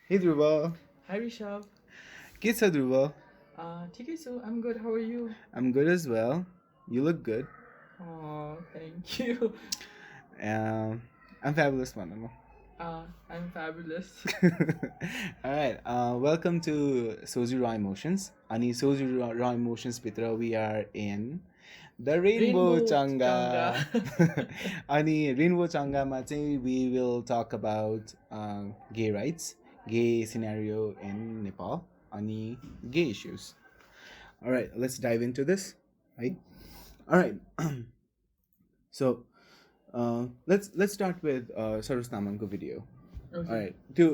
Hey Dhruba, Hi Rishab. के छ Dhruba? ठिकै छु. I'm good. How are you? I'm good as well. You look good. Oh, thank you. I'm fabulous, man. I'm fabulous. Alright, welcome to Sozu Raw Emotions. Ani Sozu Raw Emotions Pitra, we are in the Rainbow Rainbow Changa. Changa. Ani Rainbow Changa ma चाहिँ we will talk about gay rights, gay scenario in Nepal, ani gay issues. Alright, let's dive into this, right? Alright, so let's start with Sarus Tamanko video. Okay. Alright, त्यो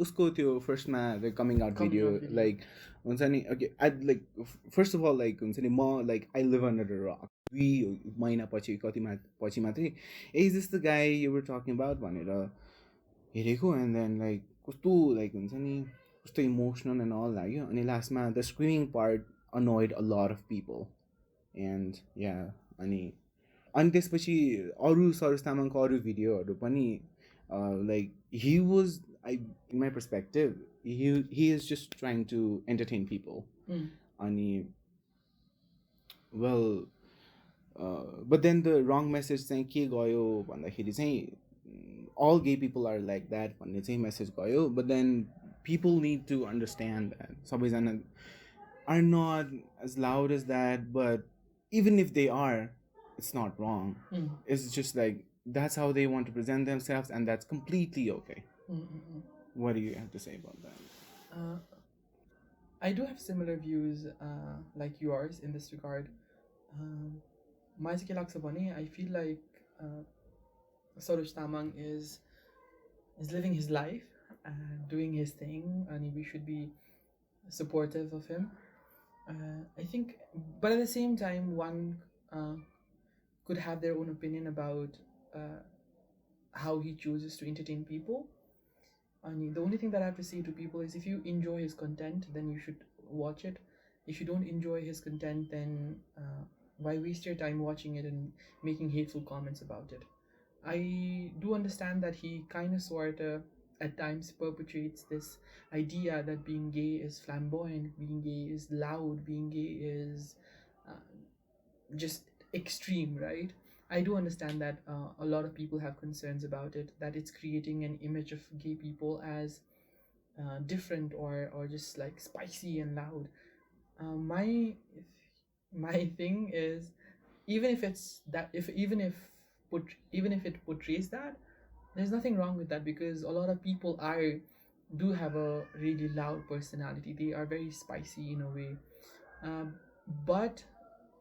उसको त्यो फर्स्टमा the coming out Coming video out video. like हुन्छ नि okay I'd like first of all like हुन्छ नि म like I live under a rock 2 महिना पछि पछि मात्रै is this the guy you were talking about भनेर हेरेको and then like कस्तो like हुन्छ नि कस्तो emotional and all लाग्यो अनि लास्टमा the screaming part annoyed a lot of people and yeah अनि त्यसपछि अरू सरोज तामाङको अरू भिडियोहरू पनि like he was in my perspective he is just trying to entertain people अनि well but then the wrong message चाहिँ के गयो भन्दाखेरि चाहिँ all gay people are like that भन्ने चाहिँ message गयो but then people need to understand that सबैजना are not as loud as that but even if they are it's not wrong. It's just like that's how they want to present themselves and that's completely okay. What do you have to say about that? I do have similar views like yours in this regard. मलाई चाहिँ के लाग्छ भने I feel like Saroj Tamang is living his life and doing his thing and we should be supportive of him. I think, but at the same time, one could have their own opinion about how he chooses to entertain people. And the only thing that I have to say to people is if you enjoy his content, then you should watch it. If you don't enjoy his content, then why waste your time watching it and making hateful comments about it? I do understand that he kind of sort of at times perpetrates this idea that being gay is flamboyant, being gay is loud, being gay is just extreme, right? I do understand that a lot of people have concerns about it, that it's creating an image of gay people as different or just like spicy and loud. My thing is, even if it's that, if even if it portrays that, there's nothing wrong with that because a lot of people do have a really loud personality. They are very spicy in a way, but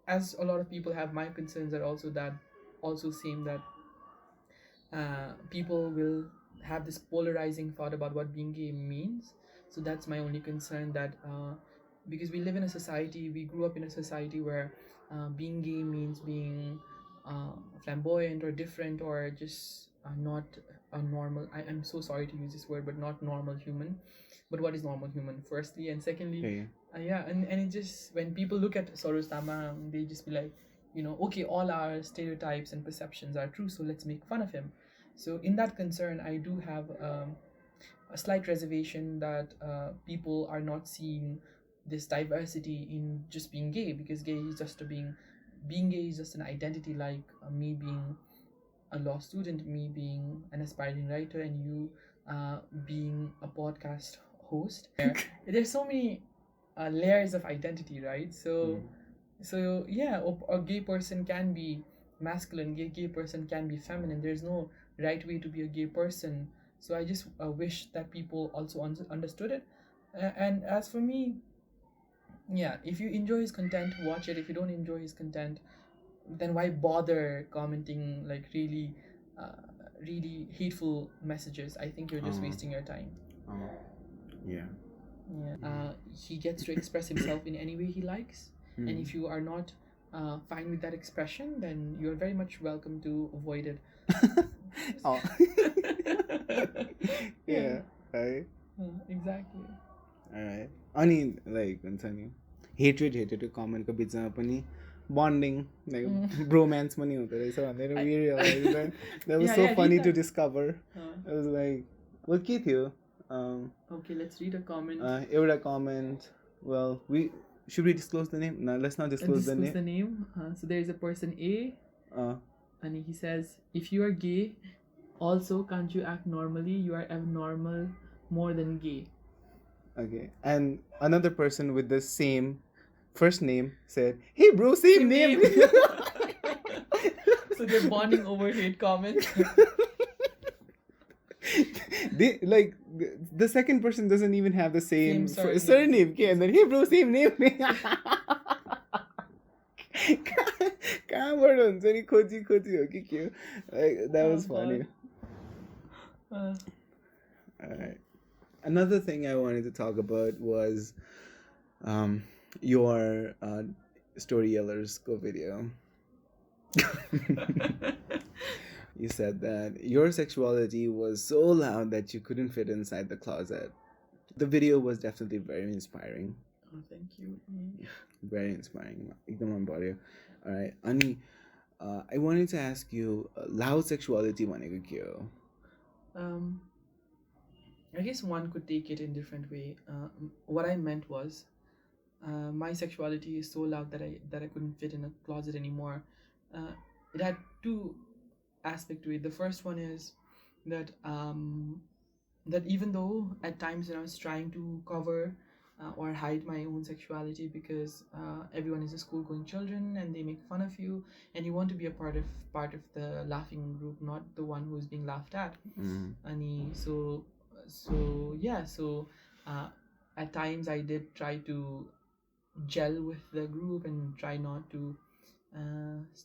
as a lot of people have, my concerns are also same that people will have this polarizing thought about what being gay means. So that's my only concern, that because we live in a society, we grew up in a society where being gay means being flamboyant or different or just not a normal, I'm so sorry to use this word, but not normal human. But what is normal human, firstly, and secondly? And it just, when people look at Soros Tama, they just be like, okay, all our stereotypes and perceptions are true, so let's make fun of him. So in that concern, I do have a slight reservation that people are not seeing this diversity in just being gay, because being gay is just an identity, like me being a law student, me being an aspiring writer, and you being a podcast host. There's so many layers of identity, right? So yeah, a gay person can be masculine, gay person can be feminine. There's no right way to be a gay person. So I just wish that people also understood it. And as for me, yeah, if you enjoy his content, watch it. If you don't enjoy his content, then why bother commenting like really hateful messages? I think you're just wasting your time. Yeah. He gets to express himself in any way he likes, and if you are not fine with that expression, then you're very much welcome to avoid it. Oh. Yeah. Right. Exactly. Alright. अनि like हुन्छ नि hated कमेन्टको बिचमा पनि bonding like bromance पनि हुँदो रहेछ भनेर we realized that was so funny to discover. I was like well के थियो Okay, let's read a comment. एउटा comment. Well, should we disclose the name? No, let's not disclose the Disclose name. the name. So there is a person A, and he says, if you are gay, also can't you act normally? You are abnormal more than gay. Okay. And another person with the same first name said, "Hey bro, same name." So they're bonding over hate comments. They like the second person doesn't even have the same, Same surname. Okay, and then hey bro, same name. कहाँबाट हुन्छ नि खोजी खोजी हो कि के हो? Like, that was funny. Alright. Another thing I wanted to talk about was your Storytellers Go video. You said that your sexuality was so loud that you couldn't fit inside the closet. The video was definitely very inspiring. Oh, thank you. Very inspiring. एकदम मन पर्यो. Alright. Ani, I wanted to ask you, loud sexuality भनेको के हो? I guess one could take it in different way. What I meant was, my sexuality is so loud that I couldn't fit in a closet anymore. It had two aspects to it. The first one is that that even though at times when I was trying to cover or hide my own sexuality because everyone is a school going children and they make fun of you and you want to be a part of the laughing group, not the one who's being laughed at. And so at times I did try to gel with the group and try not to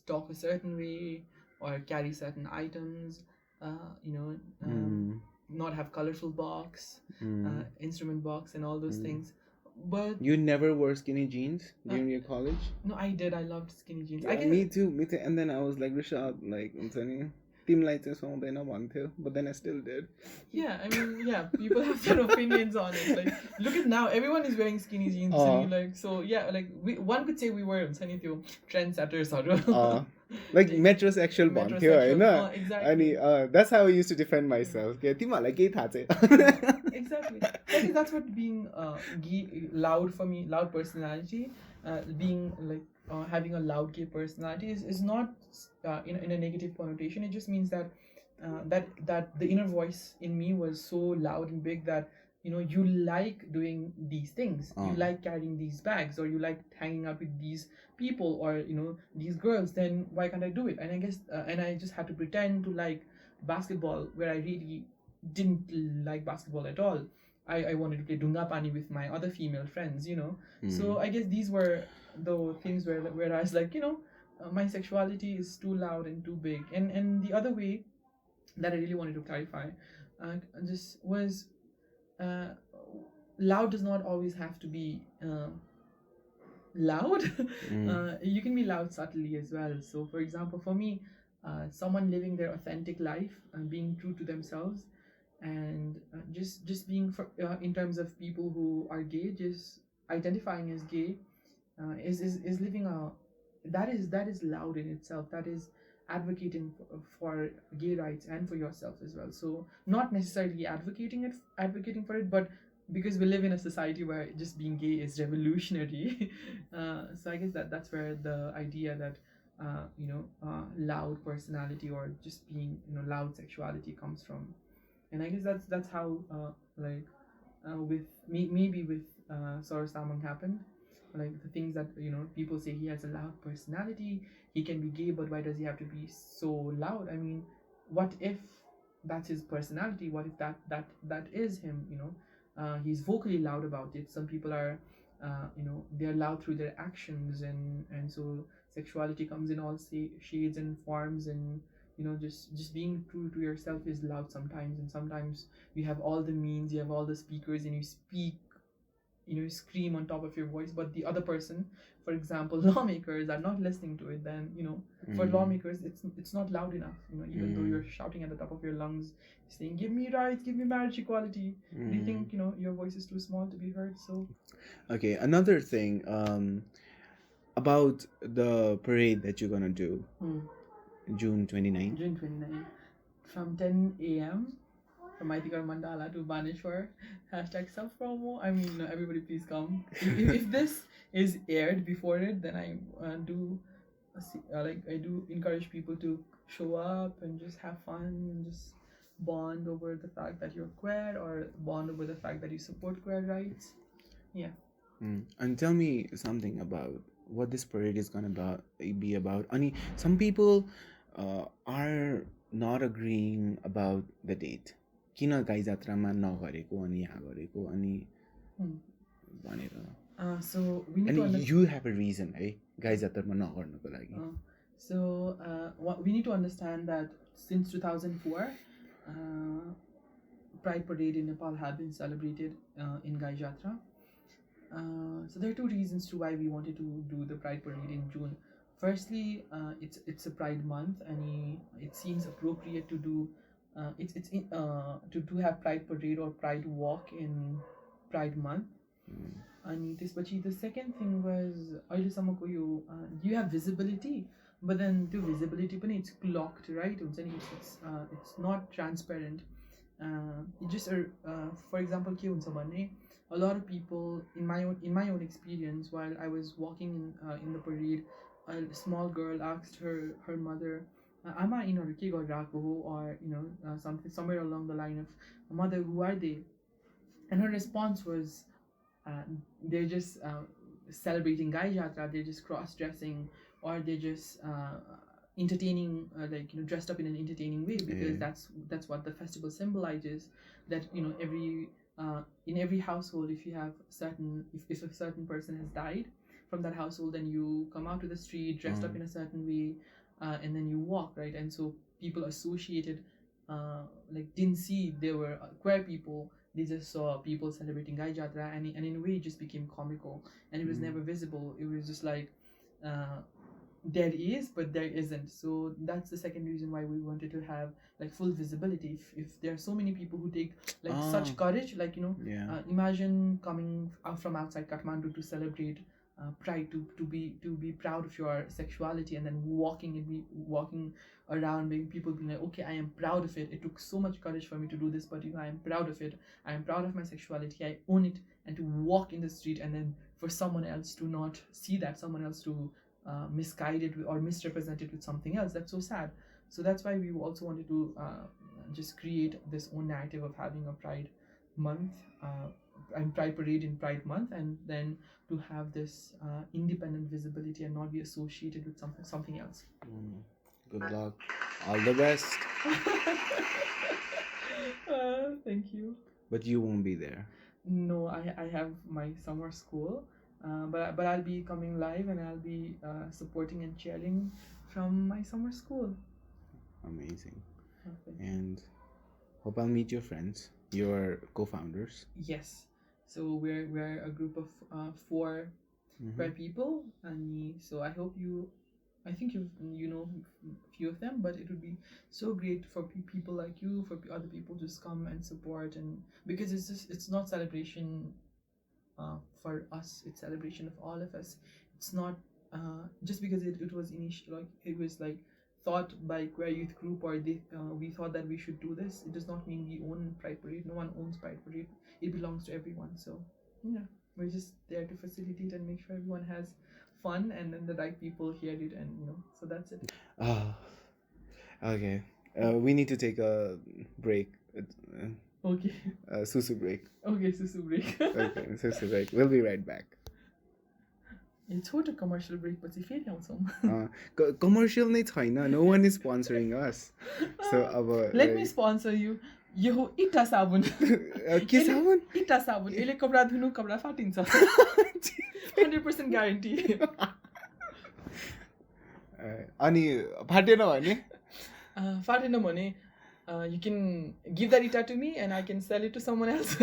talk a certain way or carry certain items, not have colorful box, instrument box and all those things. But you never wore skinny jeans during your college? No, I did. I loved skinny jeans. Yeah, me too. And then I was like, Rishab, like, तिमीलाई चाहिँ सुहाउँदैन भन्थ्यो, but then I still did. Yeah, I mean, yeah, people have their opinions on it. Like, look at now, everyone is wearing skinny jeans. One could say we were trendsetters. Like metrosexual भन्थ्यो हैन? Exactly. And that's how I used to defend myself. तिमीहरूलाई केही थाहा छैन. Exactly. I think that's what being loud for me, loud personality, being like having a loud gay personality is not in a negative connotation. It just means that that the inner voice in me was so loud and big that you like doing these things, you like carrying these bags, or you like hanging out with these people, or these girls. Then why can't I do it? And I guess and I just had to pretend to like basketball where I really didn't like basketball at all. I wanted to play dunga pani with my other female friends, So I guess these were the things where I was like, my sexuality is too loud and too big. And the other way that I really wanted to clarify just was loud does not always have to be loud. You can be loud subtly as well. So for example, for me, someone living their authentic life and being true to themselves, and just being in terms of people who are gay, just identifying as gay, is living a that is loud in itself. That is advocating for gay rights and for yourself as well. So not necessarily advocating for it, but because we live in a society where just being gay is revolutionary. So I guess that's where the idea that loud personality or just being loud sexuality comes from. And I guess that's how with me, maybe with Sor Samang happened. Like the things that people say, he has a loud personality, he can be gay, but why does he have to be so loud? I mean, what if that's his personality? What if that is him? He's vocally loud about it. Some people are they're loud through their actions, and so sexuality comes in all shades and forms. And just being true to yourself is loud sometimes, and sometimes you have all the means, you have all the speakers, and you speak, you scream on top of your voice, but the other person, for example, lawmakers are not listening to it. Then for lawmakers, it's not loud enough, even though you're shouting at the top of your lungs, saying, give me rights, give me marriage equality. Do you think your voice is too small to be heard? So okay, another thing about the parade that you're gonna do June 29th. June 29th from 10 a.m. from Maitikar Mandala to Baneshwar. Hashtag self promo. I mean, everybody please come. If this is aired before it, then I do I do encourage people to show up and just have fun and just bond over the fact that you're queer or bond over the fact that you support queer rights. Yeah. And tell me something about what this parade is gonna be about. Ani, some people are not agreeing about the date. किन गाई जात्रामा नगरेको अनि यहाँ गरेको अनि भनेर. So we need अनि to understand. you have a reason है गाई जात्रामा नगर्नको लागि. What we need to understand that since 2004, Pride Parade in Nepal have been celebrated in Gai Jatra. So there are two reasons to why we wanted to do the Pride Parade in June. Firstly, it's a Pride month, and it seems appropriate to do to have Pride Parade or Pride Walk in Pride month. And the second thing was अहिलेसम्मको यो you have visibility, but then the visibility पनि it's clocked, right? It's not transparent. It just for example के हुन्छ भने a lot of people in my own experience, while I was walking in the parade, a small girl asked her mother, "Ama यिनीहरू के गरिरहेको हो?" or something somewhere along the line of, "Mother, who are they?" And her response was, they're just celebrating Gai Jatra, they're just cross-dressing, or they're just entertaining, dressed up in an entertaining way, because that's what the festival symbolizes. That in every household, if you have if a certain person has died from that household, then you come out to the street dressed up in a certain way, and then you walk, right? And so people associated didn't see there were queer people. They just saw people celebrating Gai Jatra, and in a way it just became comical, and it was never visible. It was just like there is, but there isn't. So that's the second reason why we wanted to have full visibility. If there are so many people who take such courage, imagine coming out from outside Kathmandu to celebrate pride, to be proud of your sexuality, and then walking around, making people be like, okay, I am proud of it. It took so much courage for me to do this, but I am proud of it. I am proud of my sexuality. I own it. And to walk in the street, and then for someone else to not see that, someone else to misguide it or misrepresent it with something else, that's so sad. So that's why we also wanted to just create this own narrative of having a Pride month and Pride Parade in Pride month, and then to have this independent visibility and not be associated with something else. Good luck. All the best. Thank you. But you won't be there. No, I have my summer school, but I'll be coming live, and I'll be supporting and cheering from my summer school. Amazing. Okay. And hope I'll meet your friends, your co-founders. Yes. So we're a group of 4 Pride people, and so I hope I think you know a few of them, but it would be so great for people like you, for other people to just come and support, and because it's not celebration for us, it's celebration of all of us. It's not just because it was it was thought by queer youth group, or we thought that we should do this. It does not mean we own Pride Parade. No one owns Pride Parade. It belongs to everyone. So yeah, we're just there to facilitate and make sure everyone has fun, and then the right people hear it, and so that's it. Okay. We need to take a break. Okay. Susu break. Okay, susu break. Okay, susu break. We'll be right back. छोटो commercial break पछि फेरि आउँछौँ. Commercial नै छैन. No one is sponsoring us. So अब let me sponsor you. यो हो इटा साबुन. के साबुन? इटा साबुन. यसले कपडा धुनु कपडा फाटिन्छ. 100% guarantee. अनि फाटेन भने? फाटेन भने you can give that ita to me, and I can sell it to someone else.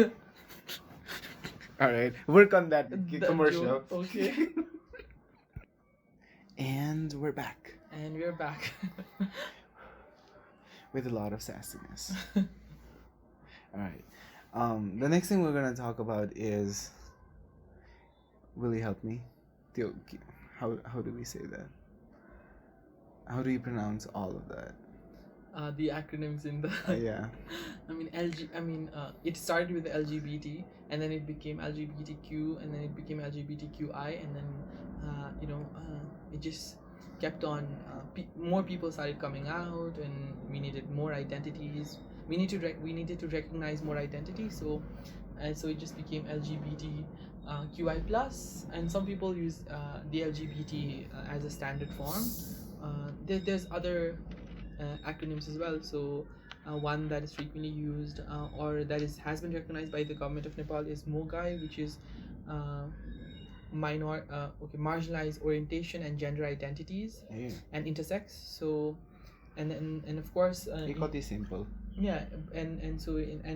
All right, work on that commercial. Joke. Okay. And we're back. And we're back. With a lot of sassiness. All right. The next thing we're gonna talk about is. Will you help me? How do we say that? How do you pronounce all of that? the acronyms in the. Yeah. I mean it started with LGBT, and then it became LGBTQ, and then it became LGBTQI, and then it just kept on. More people started coming out, and we needed more identities. We needed to recognize more identities. So it just became LGBT. QI plus, and some people use the LGBT as a standard form. There's other acronyms as well. So one that is frequently used, or that has been recognized by the government of Nepal, is MOGAI, which is uh, marginalized orientation and gender identities Yeah. and intersex. So and of course They got this simple. yeah, and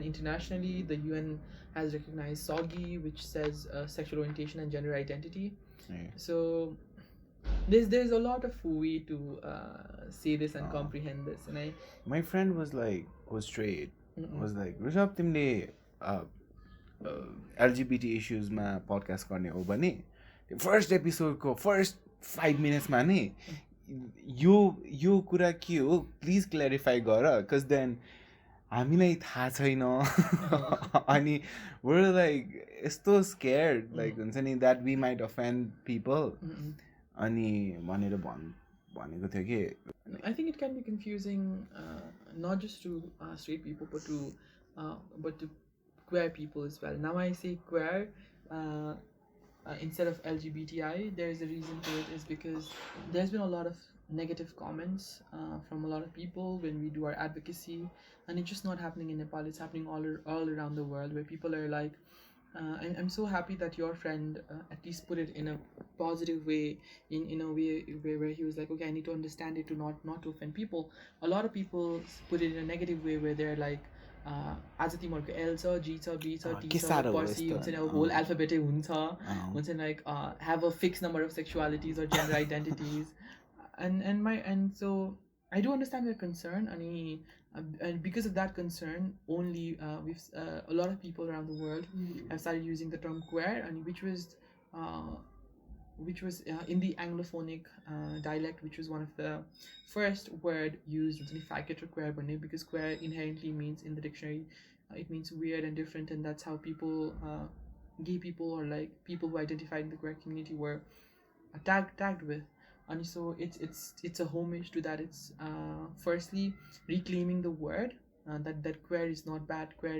internationally, the UN has recognized SOGI, which says sexual orientation and gender identity. Yeah. So there's a lot of way to say this and comprehend this, and I. My friend was straight. Mm-mm. Was like, Rishabh, तिमीले LGBT इस्युजमा podcast गर्ने हो भने first एपिसोडको first 5 मिनट्समा नै यो कुरा के हो please clarify गर because then हामीलाई थाहा छैन अनि we're like यस्तो स्केयर्ड लाइक हुन्छ नि that we might offend people अनि भनेर भनेको थियो कि I think it can be confusing, not just to straight people, but to queer people as well. Now I say queer instead of LGBTI. There is a reason to it, is because there's been a lot of negative comments from a lot of people when we do our advocacy, and it's just not happening in Nepal. It's happening all around the world, where people are like. I'm so happy that your friend at least put it in a positive way, in a way where he was like, okay, I need to understand it to not to offend people. A lot of people put it in a negative way, where they're like, आज तिमीहरूको L छ, G छ, B छ, T छ, पर्सि हुन्छ नि अब होल एल्फाबेटै हुन्छ नि, like have a fixed number of sexualities or gender identities, and so I do understand their concern, and because of that concern, only a lot of people around the world have started using the term queer, and which was in the Anglophonic dialect, which was one of the first word used in the queer, because queer inherently means, in the dictionary, it means weird and different, and that's how people, gay people, or like people who identified in the queer community, were tagged with. And so it's a homage to that. It's firstly reclaiming the word, that queer is not bad. Queer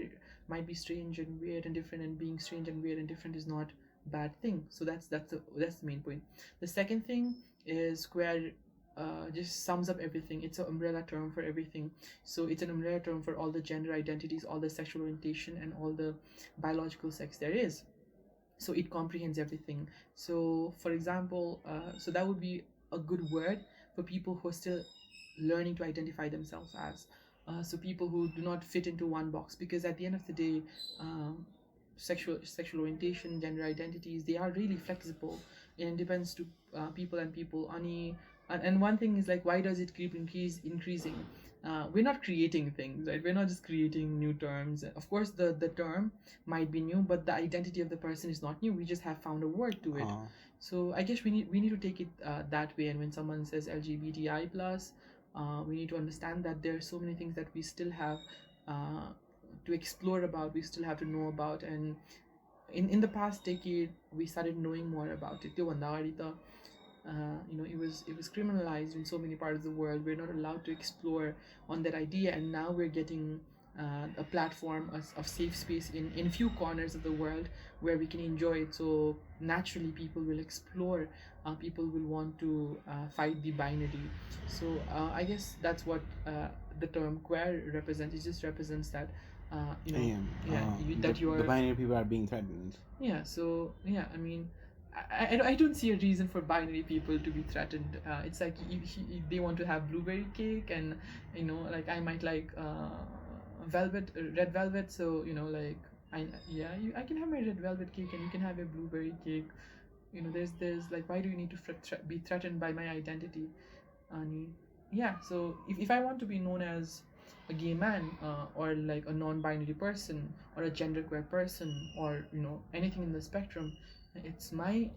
might be strange and weird and different, and being strange and weird and different is not bad thing. So that's the main point. The second thing is queer just sums up everything. It's an umbrella term for everything. So it's an umbrella term for all the gender identities, all the sexual orientation, and all the biological sex there is. So it comprehends everything. So for example, so that would be a good word for people who are still learning to identify themselves as, so people who do not fit into one box, because at the end of the day, sexual orientation, gender identities, they are really flexible, and it depends to people and people. And one thing is like, why does it keep increasing? We're not creating things, right? We're not just creating new terms. Of course, the term might be new, but the identity of the person is not new. We just have found a word to it. So I guess we need to take it that way. And when someone says LGBTI plus, we need to understand that there are so many things that we still have to explore about. We still have to know about, and in the past decade, we started knowing more about it. It was criminalized in so many parts of the world. We're not allowed to explore on that idea, and now we're getting a platform of safe space in few corners of the world where we can enjoy it. So naturally, people will explore. People will want to fight the binary. So I guess that's what the term queer represents. It just represents that. That you are, the binary people are being threatened. Yeah. So yeah, I mean, I don't see a reason for binary people to be threatened. It's like if they want to have blueberry cake, and like I might like red velvet. So like I can have my red velvet cake, and you can have a blueberry cake. There's like, why do you need to be threatened by my identity? And yeah, so if I want to be known as a gay man, or like a non-binary person, or a genderqueer person, or anything in the spectrum, it's my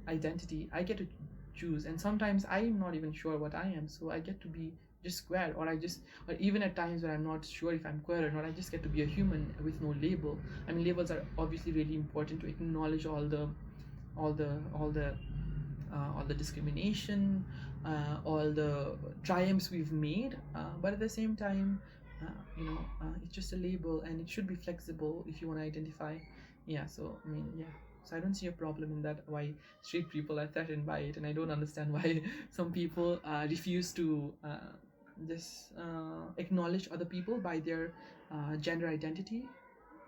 identity. I get to choose, and sometimes I am not even sure what I am, so I get to be just queer, or I just, or even at times when I'm not sure if I'm queer or not, I just get to be a human with no label. I mean, labels are obviously really important to acknowledge all the all the all the discrimination, all the triumphs we've made, but at the same time, it's just a label, and it should be flexible if you want to identify. Yeah, so I mean, yeah. So I don't see a problem in that, why straight people are threatened by it, and I don't understand why some people refuse to just acknowledge other people by their gender identity.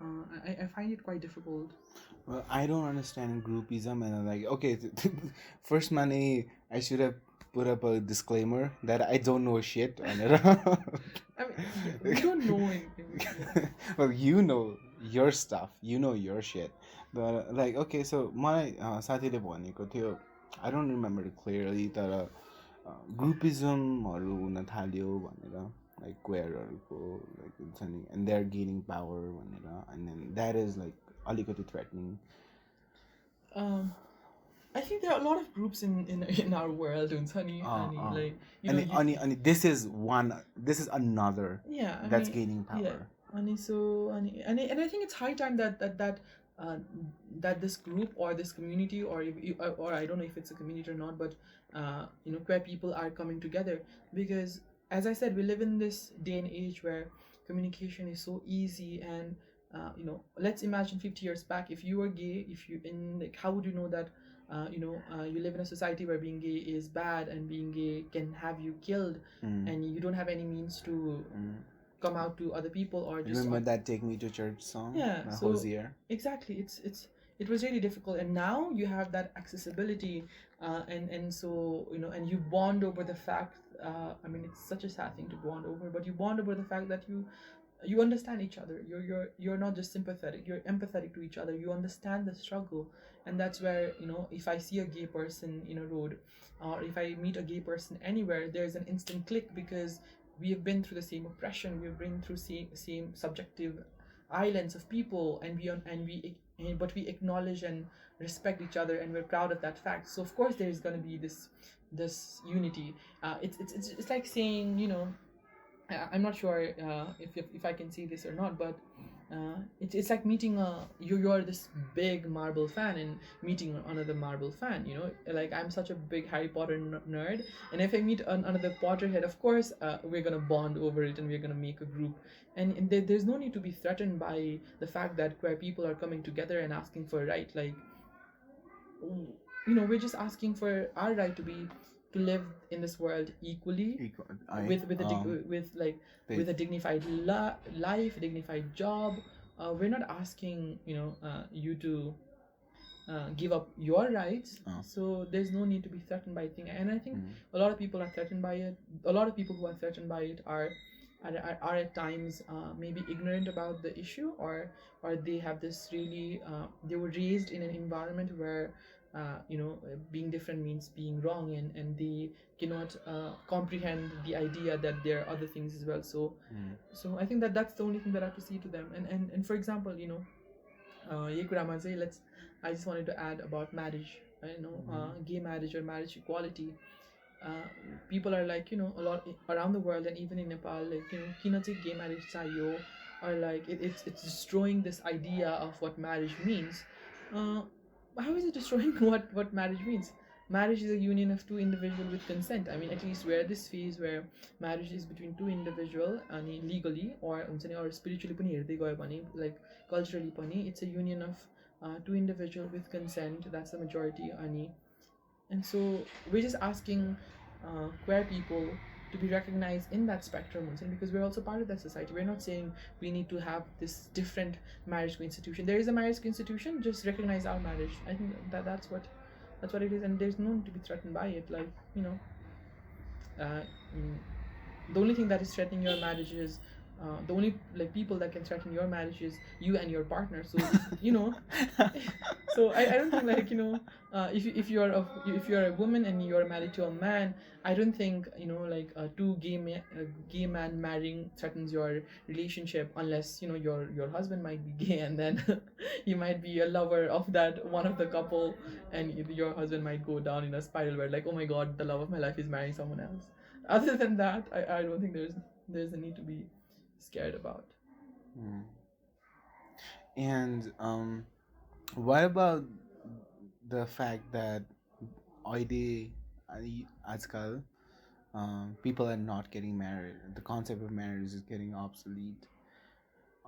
I find it quite difficult. Well, I don't understand groupism, and I'm like, okay, first money, I should have put up a disclaimer that I don't know shit on it. I mean, yeah, we don't know yeah. Well, you know your stuff, you know your shit. But like, okay, so my साथीले भनेको थियो, I don't remember it clearly, तर ग्रुपिजमहरू हुन थाल्यो भनेर, like queerहरूको like हुन्छ नि, and they're gaining power भनेर, and then that is like अलिकति threatening. Um, I think there are a lot of groups in our world, honey, like And this is one. This is another. yeah, That's gaining power. yeah, and I think it's high time uh, that this group or this community, or I don't know if it's a community or not, but queer people are coming together, because as I said, we live in this day and age where communication is so easy. And let's imagine 50 years back, if you were gay, if you in like, how would you know that you live in a society where being gay is bad and being gay can have you killed, and you don't have any means to come out to other people, or just Remember that "Take Me to Church" song? Yeah, so Hosier. exactly, it was really difficult, and now you have that accessibility, and so and you bond over the fact. I mean, it's such a sad thing to bond over, but you bond over the fact that you understand each other. You're not just sympathetic, you're empathetic to each other. You understand the struggle. And that's where, if I see a gay person in a road, or if I meet a gay person anywhere, there's an instant click, because we have been through the same oppression, we've been through same subjective islands of people, and but we acknowledge and respect each other, and we're proud of that fact. So of course there's going to be this unity. It's like saying, I'm not sure if I can see this or not, but it's like meeting you're this big Marvel fan and meeting another Marvel fan. Like, I'm such a big Harry Potter nerd, and if I meet another Potterhead, of course we're gonna bond over it, and we're gonna make a group. And there's no need to be threatened by the fact that queer people are coming together and asking for a right. Like, we're just asking for our right to live in this world equally, with a dignified life, dignified job. We're not asking you to give up your rights. So there's no need to be threatened by a thing. And I think a lot of people are threatened by it. A lot of people who are threatened by it are at times maybe ignorant about the issue, or they have this really they were raised in an environment where being different means being wrong, and they cannot comprehend the idea that there are other things as well. So I think that's the only thing that I have to say to them. And for example, ये कुरामा चाहिँ I just wanted to add about marriage. Gay marriage or marriage equality. People are like, a lot around the world, and even in Nepal, like, किन चाहिँ gay marriage चाहियो, or like it's destroying this idea of what marriage means. How is it destroying what marriage means? Marriage is a union of two individuals with consent. I mean, at least we're this phase where marriage is between two individuals, and legally or spiritually पनि हेर्दै गयो भने, like culturally पनि, it's a union of two individuals with consent. That's the majority. And so we're just asking queer people to be recognized in that spectrum, because we're also part of that society. We're not saying we need to have this different marriage institution. There is a marriage institution, just recognize our marriage. I think that's what it is, and there's no need to be threatened by it. Like, the only thing that is threatening your marriage is the only people that can threaten your marriage is you and your partner. So so I don't think, if you're a woman and you're married to a man, I don't think two gay man marrying threatens your relationship, unless your husband might be gay, and then you might be a lover of that one of the couple, and your husband might go down in a spiral where, like, oh my god, the love of my life is marrying someone else. Other than that, I don't think there's a need to be scared about. Mm. And what about the fact that अहिले आजकल people are not getting married. The concept of marriage is getting obsolete.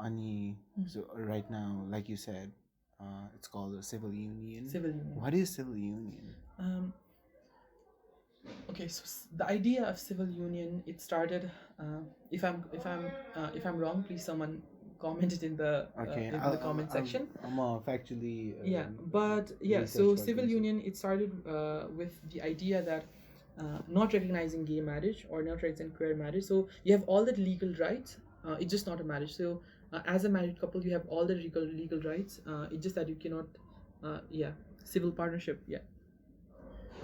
Ani, so right now, like you said, it's called a civil union. Civil union. What is civil union? Okay, so the idea of civil union, it started. If I'm wrong, please someone comment it in the Okay, in the comment section. I'm factually. Yeah, but yeah, research so for civil this. union, it started with the idea that not recognizing gay marriage or not recognizing queer marriage. So you have all the legal rights. It's just not a marriage. So as a married couple, you have all the legal rights. It's just that you cannot. Yeah, civil partnership. Yeah.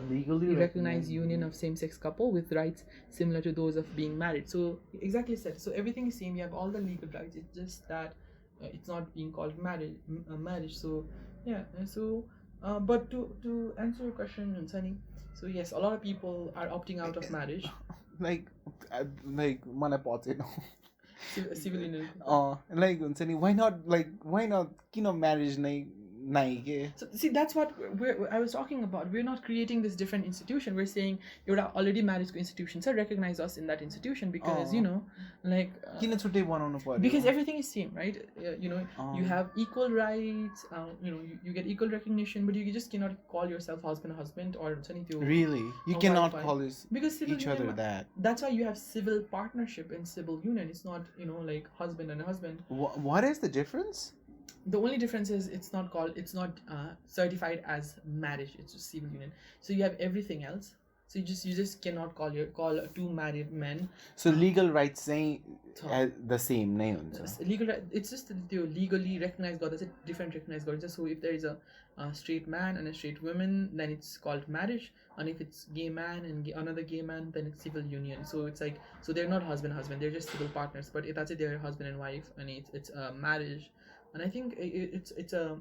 Legally We recognize union of same-sex couple with rights similar to those of being married. So exactly said. So everything is same. You have all the legal rights. It's just that it's not being called marriage. So yeah. But to answer your question, Sunny. So yes, a lot of people are opting out of marriage. like मलाई पचेन Civil union. like हुन्छ नि why not किन marriage नै के So see, that's what I was talking about. We're not creating this different institution. We're saying you're already married to institutions. So recognize us in that institution because like किन छुट्टै बनाउनु पर्यो because everything is same, right? You have equal rights. You get equal recognition, but you just cannot call yourself husband or something to really you cannot wife. call this Because civil each union, other that. That's why you have civil partnership and civil union. It's not like husband and a husband. What is the difference? The only difference is it's not certified as marriage. It's just civil union. So you have everything else. So you just cannot call two married men. So legal rights चाहिँ the same नै हुन्छ. Legal it's just the legally recognized God. That's a different recognized God. So if there is a straight man and a straight woman, then it's called marriage. And if it's gay man and another gay man, then it's civil union. So it's like they're not husband. They're just civil partners. But if that's it, they're husband and wife, and it's a marriage. And I think it's a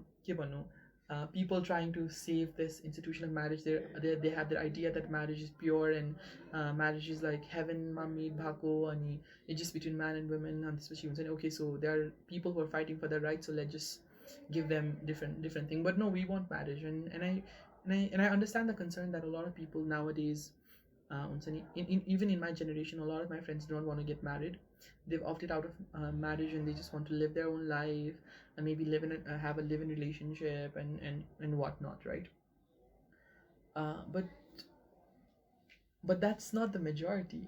people trying to save this institution of marriage. They have their idea that marriage is pure and marriage is like heaven made bhako and it's just between man and women and especially women. Okay, so there are people who are fighting for their rights, so let's just give them different thing. But no, we want marriage, and I understand the concern that a lot of people nowadays, even in my generation, a lot of my friends don't want to get married. They've opted out of marriage and they just want to live their own life and maybe have a live-in relationship and whatnot, right? But that's not the majority.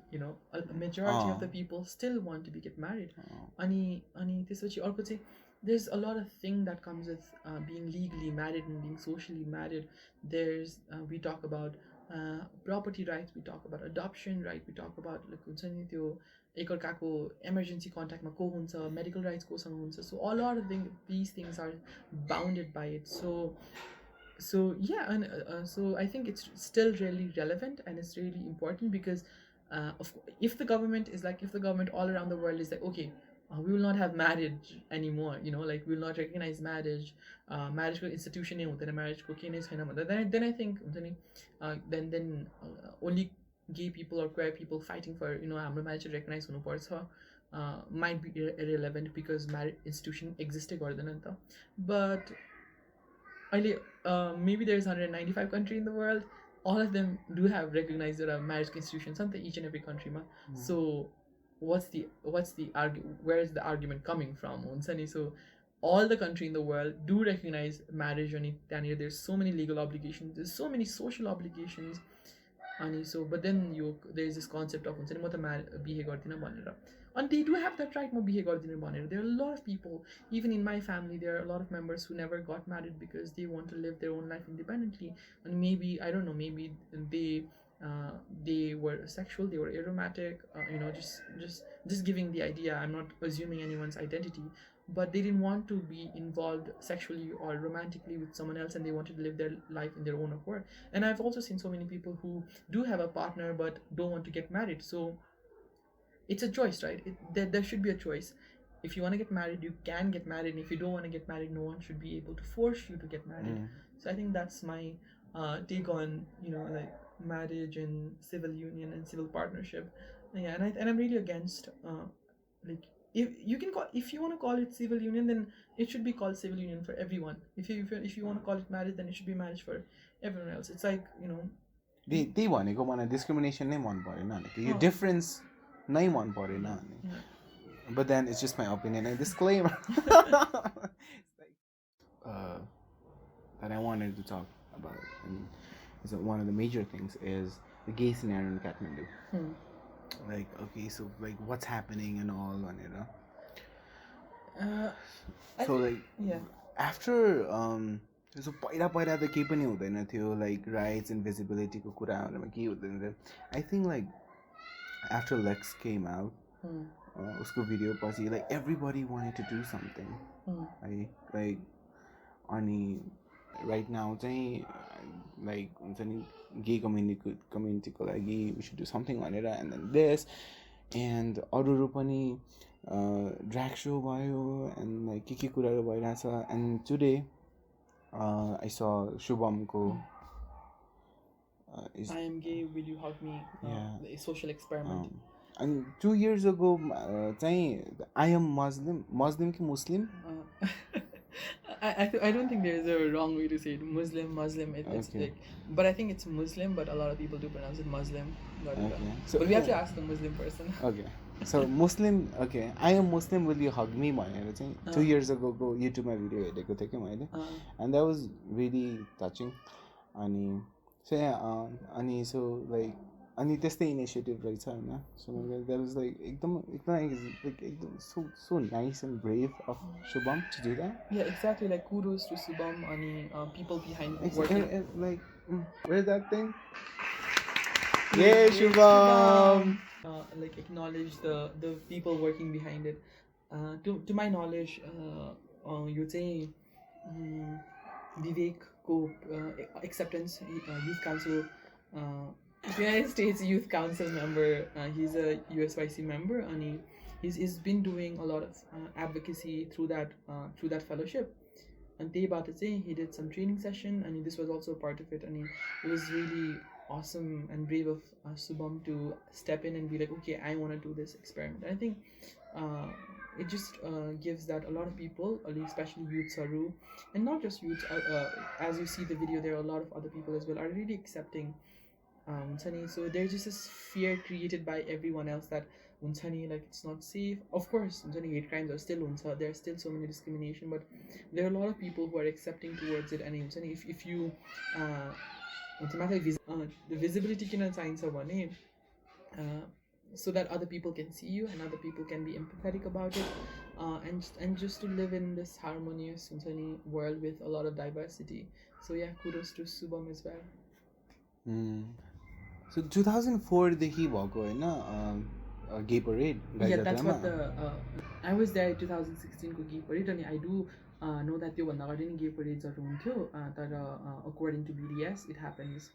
A majority of the people still want to get married. Ani त्यसपछि अर्को चाहिँ there's a lot of thing that comes with being legally married and being socially married. There's we talk about property rights, we talk about adoption right, we talk about like हुन्छ नि त्यो एकअर्काको emergency contactमा को हुन्छ, medical rights कोसँग हुन्छ. So a lot of these things are bounded by it. So yeah, and so I think it's still really relevant and it's really important because if the government all around the world is like, okay, we will not have marriage anymore, like we will not recognize marriage, marriage को institution नै हुँदैन, marriage को केही नै छैन भन्दा then I think हुन्छ नि then only gay people or queer people fighting for हाम्रो marriage recognized हुनुपर्छ might be irrelevant because marriage institution existed गर्दैन नि त. But maybe there's 195 countries in the world. All of them do have recognized marriage institutions, something each and every country. So what's the where is the argument coming from? So all the country in the world do recognize marriage. There's so many legal obligations, there's so many social obligations. But then there's this concept of and they do have that right. There are a lot of people, even in my family, there are a lot of members who never got married because they want to live their own life independently. And maybe, I don't know, maybe they were sexual, they were aromatic, just giving the idea. I'm not assuming anyone's identity, but they didn't want to be involved sexually or romantically with someone else, and they wanted to live their life in their own accord. And I've also seen so many people who do have a partner but don't want to get married. So it's a choice, right? There should be a choice. If you want to get married, you can get married, and if you don't want to get married, no one should be able to force you to get married. So I think that's my take on like marriage and civil union and civil partnership. Yeah, and I'm really against like if you can call if you want to call it civil union, then it should be called civil union for everyone. If you want to call it marriage, then it should be marriage for everyone else. It's like त्यही भनेको मलाई discrimination नै मन परेन भनेको यो Oh. Difference नै मन परेन भने but then it's just my opinion and disclaimer that I wanted to talk about, and so one of the major things is the gay scenario in Kathmandu. Like, okay, so like what's happening and all, and so like after so पहिला पहिला त केही पनि हुँदैन थियो like rights and visibility को कुराहरुमा केही हुँदैन थियो. I think like after Lex came out, उसको भिडियो पछि like everybody wanted to do something. Like अनि right now चाहिँ like हुन्छ नि gay community को लागि we should do something भनेर, and then this and अरूहरू पनि drag show भयो and like के कुराहरु भइराछ. And today I saw Shubham ko I am gay, will you hug me? A social experiment. And 2 years ago चाहिँ I am Muslim ki Muslim? I don't think there is a wrong way to say it. Muslim. It's okay. Like, but I think it's Muslim, but a lot of people do pronounce it Muslim. But, but we have to ask the Muslim person. Okay. So Muslim, okay. I am Muslim, will you hug me? 2 years ago YouTube my video हेरेको थिएँ कि मैले, and that was really touching. अनि so yeah, अनि so like अनि त्यस्तै initiative रहेछ हैन. So that was like एकदम so nice and brave of Shubham to do that. Yeah, exactly. Like kudos to Shubham and people behind working. Like where's that thing? Yeah, Shubham. Like acknowledge the people working behind it. To my knowledge, you say Vivek ko acceptance youth council. United States Youth Council member. He's a USYC member, and he's been doing a lot of advocacy through that fellowship. And they about to say he did some training session, and this was also a part of it. And it was really awesome and brave of Shubham to step in and be like, okay, I want to do this experiment. And I think it just gives that a lot of people, especially youth Saru, and not just youth, as you see the video, there are a lot of other people as well, are really accepting so there's just this fear created by everyone else that like it's not safe. Of course hate crimes are still there's still so many discrimination, but there are a lot of people who are accepting towards it. And if you the visibility can sign someone so that other people can see you and other people can be empathetic about it, and just to live in this harmonious world with a lot of diversity. So yeah, kudos to Shubham as well. So 2004 देखि भएको हैन gay parade. Yeah, that's what I was there 2016 को gay parade, and I do know that त्यो भन्दा अगाडि नै gay parades हरु हुन्थ्यो, तर according to BDS it happens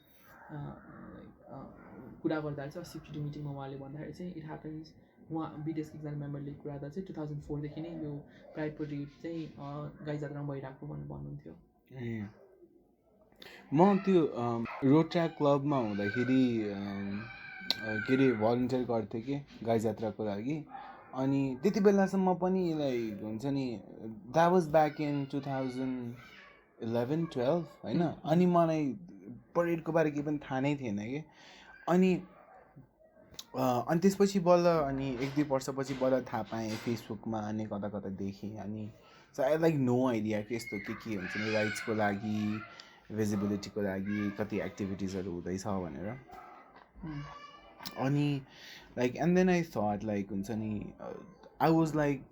कुरा गर्दा चाहिँ सिक्युरिटी मिटिङमा उहाँले भन्दाखेरि चाहिँ it happens उहाँ BDS को एकजना मेम्बरले कुरा गर्दा चाहिँ 2004 देखि नै यो प्राइड परेड चाहिँ गाई जात्रामा भइराको भनेर भन्नुहुन्थ्यो. म त्यो रोड ट्र्याक क्लबमा हुँदाखेरि के अरे भलन्टियर गर्थेँ कि गाई जात्राको लागि. अनि त्यति बेलासम्म पनि लाइक हुन्छ नि द्याट वाज ब्याक इन 2011-12 होइन. अनि मलाई परेडको बारे केही पनि थाहा नै थिएन कि. अनि त्यसपछि बल्ल अनि 1-2 वर्षपछि बल्ल थाहा पाएँ फेसबुकमा अनि कता कता देखेँ. अनि सो आई लाइक नो आइडिया कि यस्तो के हुन्छ नि राइट्सको लागि भिजिबिलिटीको लागि कति एक्टिभिटिजहरू हुँदैछ भनेर. अनि like and then I thought like हुन्छ नि आई वाज लाइक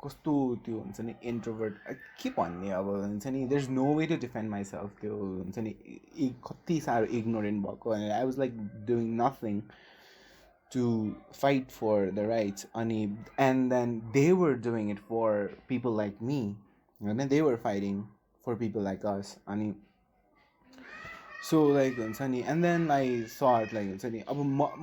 कस्तो त्यो हुन्छ नि इन्ट्रोभर्ट के भन्ने अब हुन्छ नि there is no way to defend myself. त्यो हुन्छ नि कति साह्रो इग्नोरेन्ट भएको. अनि I was like doing nothing to fight for the rights. And then they were doing it for people like me, and then they were fighting for people like us. So like हुन्छ नि and then I sort like हुन्छ नि अब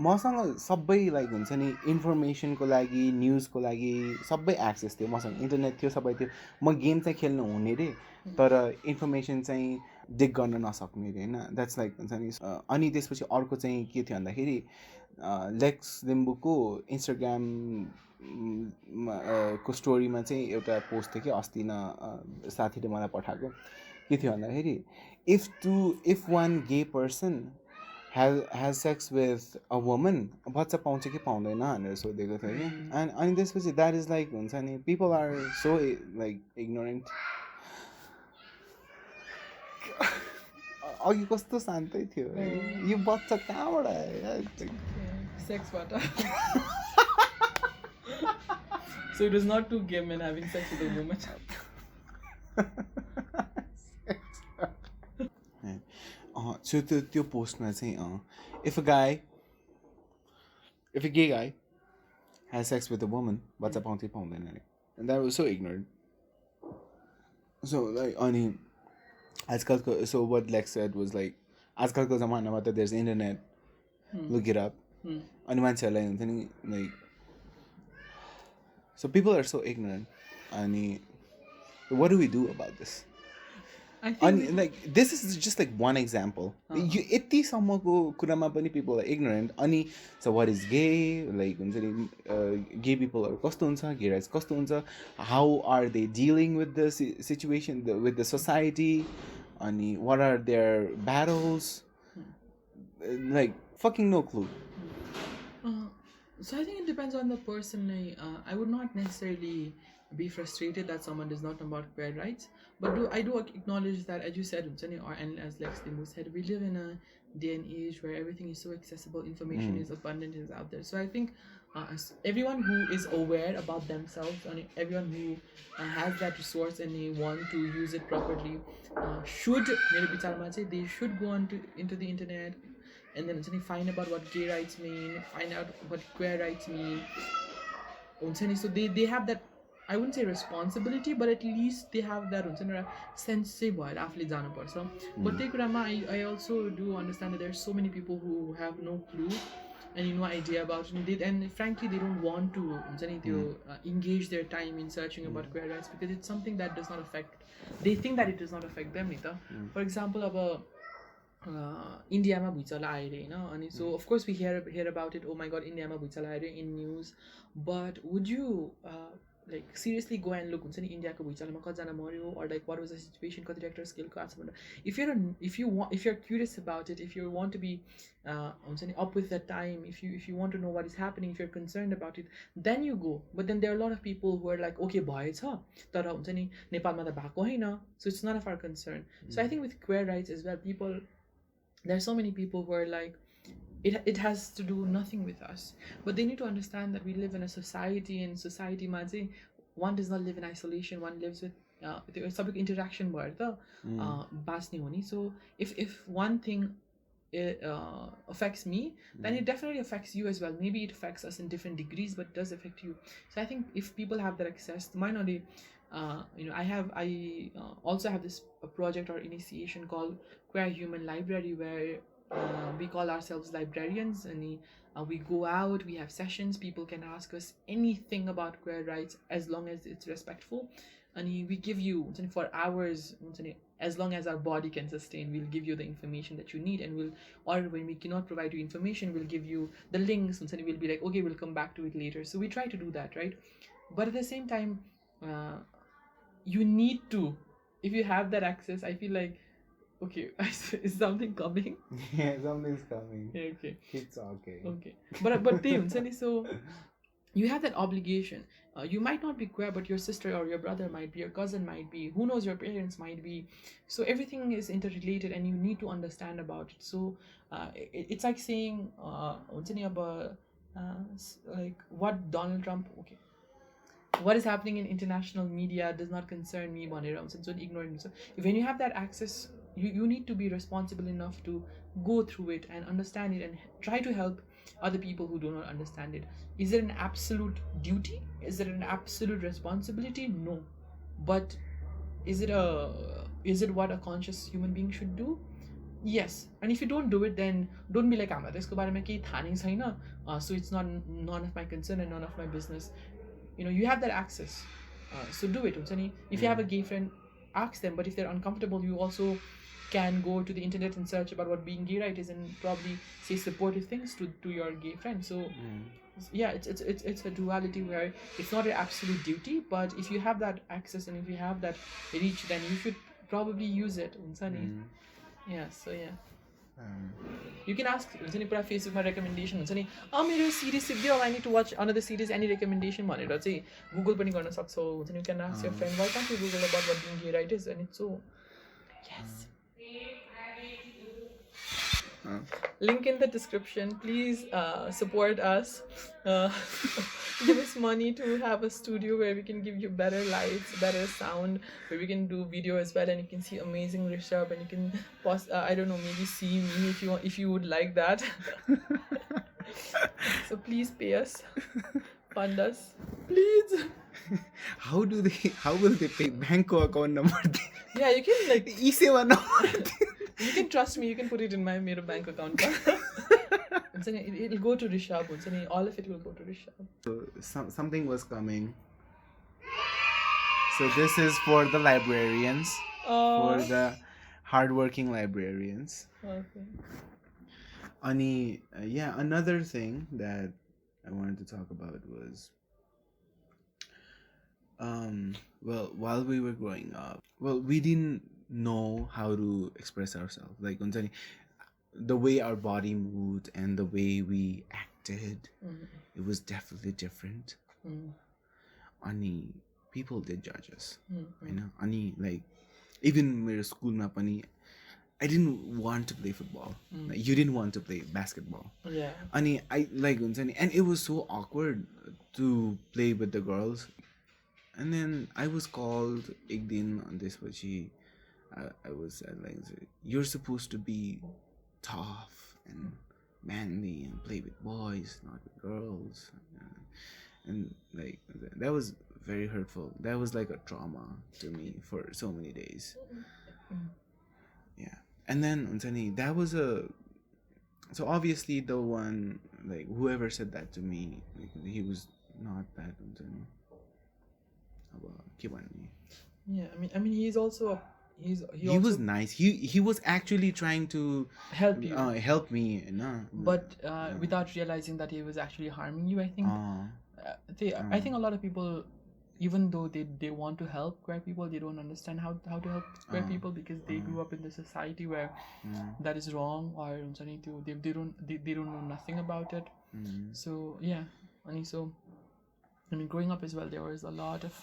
मसँग सबै like हुन्छ नि इन्फर्मेसनको लागि न्युजको लागि सबै एक्सेस थियो मसँग इन्टरनेट थियो सबै थियो म गेम चाहिँ खेल्नु हुने रे तर इन्फर्मेसन चाहिँ डिग गर्न नसक्ने रे होइन द्याट्स लाइक हुन्छ नि अनि त्यसपछि अर्को चाहिँ के थियो भन्दाखेरि लेक्स लिम्बूको इन्स्टाग्राम को स्टोरीमा चाहिँ एउटा पोस्ट थियो कि अस्ति न साथीले मलाई पठाएको के थियो भन्दाखेरि if one gay person has sex with a woman बच्चा पाउँछ कि पाउँदैन भनेर सोधेको थियो कि अनि त्यसपछि द्याट इज लाइक हुन्छ नि people are so like ignorant अघि कस्तो शान्तै थियो यो बच्चा कहाँबाट आयो सेक्सबाट So it was not two gay men having sex with a woman. So त्यो पोस्टमा चाहिँ if a gay guy has sex with a woman बच्चा पाउँछ कि पाउँदैन अरे and that was so ignorant. So like अनि आजकलको so what Lex said was like आजकलको जमानामा त there's internet look it up अनि मान्छेहरूलाई हुन्छ नि like so people are so ignorant अनि what do we do about this? And like this is just like one example. You यतिसम्मको कुरामा पनि people are ignorant. अनि so what is gay? Like हुन्छ नि gay people are कस्तो हुन्छ? Gay rights कस्तो हुन्छ? How are they dealing with the situation with the society? अनि what are their battles? Like fucking no clue. So I think it depends on the person. I would not necessarily be frustrated that someone does not know about queer rights, but I do acknowledge that, as you said, and as Lex Limbo said, we live in a day and age where everything is so accessible, information is abundant, is out there. So I think everyone who is aware about themselves and everyone who has that resource and they want to use it properly should, they should go into the internet and then find about what gay rights mean, find out what queer rights mean. So they have that, I wouldn't say responsibility, but at least they have that sense but I also do understand that there's so many people who have no clue and no idea about it, and frankly they don't want to engage their time in searching about queer rights because it's something that does not affect, they think that it does not affect them. For example, about इन्डियामा भुइँचालो आयो अरे होइन अनि so of course we hear about it oh my god इन्डियामा भुइँचालो आयो अरे in news but would you like seriously go and look हुन्छ नि इन्डियाको भुइँचालोमा कतिजना मऱ्यो or like what was the situation कति रेक्टर स्केलको आएको छ भनेर if you're curious about it if you want to be हुन्छ नि up with the time if you want to know what is happening if you're concern about it then you go but then there are lot of people who are like okay भएछ तर हुन्छ नि नेपालमा त भएको होइन so it's not of our concern so I think with queer rights is well people there are so many people who are like it has to do nothing with us, but they need to understand that we live in a society, and society one does not live in isolation, one lives with public interaction basne hone. So if one thing affects me, then it definitely affects you as well. Maybe it affects us in different degrees, but it does affect you. So I think if people have that access, might not I also have this project or initiation called Queer Human Library, where we call ourselves librarians, and we go out, we have sessions, people can ask us anything about queer rights as long as it's respectful, and we give you for hours, as long as our body can sustain, we'll give you the information that you need, and or when we cannot provide you information, we'll give you the links, and we'll be like, okay, we'll come back to it later. So we try to do that, right? But at the same time, you need to, if you have that access, I feel like, okay, is something coming? Yeah, something's coming. Yeah, okay. It's okay. Okay. But so you have that obligation. You might not be queer, but your sister or your brother might be, your cousin might be, who knows, your parents might be. So everything is interrelated, and you need to understand about it. So it's like saying, like what Donald Trump, okay, what is happening in international media does not concern me, so ignore it. So when you have that access, you need to be responsible enough to go through it and understand it and try to help other people who do not understand it. Is it an absolute duty? Is it an absolute responsibility? No. But is it what a conscious human being should do? Yes, and if you don't do it, then don't be like हामीलाई त्यसको बारेमा केही थाहा नै छैन, so it's not none of my concern and none of my business. You have that access, so do it. If you have a gay friend, ask them. But if they're uncomfortable, you also can go to the internet and search about what being gay right is and probably say supportive things to your gay friend. So yeah, it's a duality where it's not an absolute duty, but if you have that access and if you have that reach, then you should probably use it. Yeah, so yeah. You can ask Facebook my recommendation मेरो series सिक्दियो, I need to watch another series, any recommendation भनेर चाहिँ Google पनि गर्न सक्छौ. You can ask your friend, why can't you Google about what being gay right is, and it's so yes. Link in the description. Please support us. Give us money to have a studio where we can give you better lights, better sound, where we can do video as well, and you can see amazing Rishab, and you can I don't know, maybe see me if you want, if you would like that. So please pay us, fund us, please. How will they pay? Bank account number? Yeah, you can like e-seva number. You can trust me, you can put it in my Mero bank account. It'll go to Rishab. All of it will go to Rishab. So something was coming. So this is for the librarians, for the hardworking librarians. Okay. Yeah, another thing that I wanted to talk about was, well, while we were growing up, well, we didn't know how to express ourselves. Like, the way our body moved and the way we acted, it was definitely different. People did judge us. Like, even my school ma pani, I didn't want to play football. Like, you didn't want to play basketball. Yeah. I like, and it was so awkward to play with the girls. And then I was called Igdin on this, but I was like, you're supposed to be tough and manly and play with boys, not with girls. And like, that was very hurtful. That was like a trauma to me for so many days. Yeah. And then that was so obviously the one, like, whoever said that to me, like, he was not that Yeah, I mean he was nice. He was actually trying to help you, help me, but without realizing that he was actually harming you. I think I think a lot of people, even though they want to help queer people, they don't understand how to help queer people because they grew up in the society where that is wrong, or they don't know nothing about it. So yeah, so I mean, growing up as well, there was a lot of,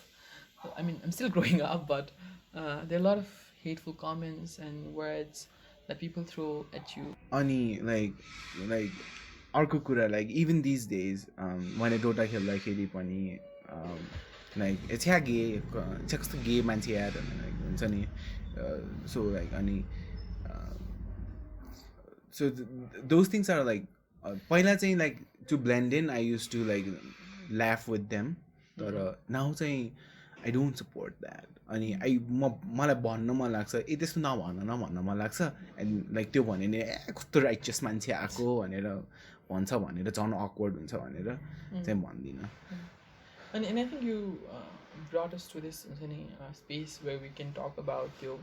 I mean, I'm still growing up, but there are a lot of hateful comments and words that people throw at you. Like अर्को कुरा, like, even these days, मैले Dota खेल्दाखेरि पनि, like, छ्या गे छ्या कस्तो गे मान्छे यार हुन्छ नि. So like, so those things are like, पहिला चाहिँ, like, to blend in, I used to like laugh with them, तर now चाहिँ I don't support that. अनि मलाई भन्न मन लाग्छ, त्यसमा नभन्न मन लाग्छ, एन्ड लाइक त्यो भन्यो नि कस्तो राइचियस मान्छे आएको भनेर भन्छ भनेर झन् अक्वर्ड हुन्छ भनेर चाहिँ भन्दिनँ. And I think you brought us to this space where we can talk about the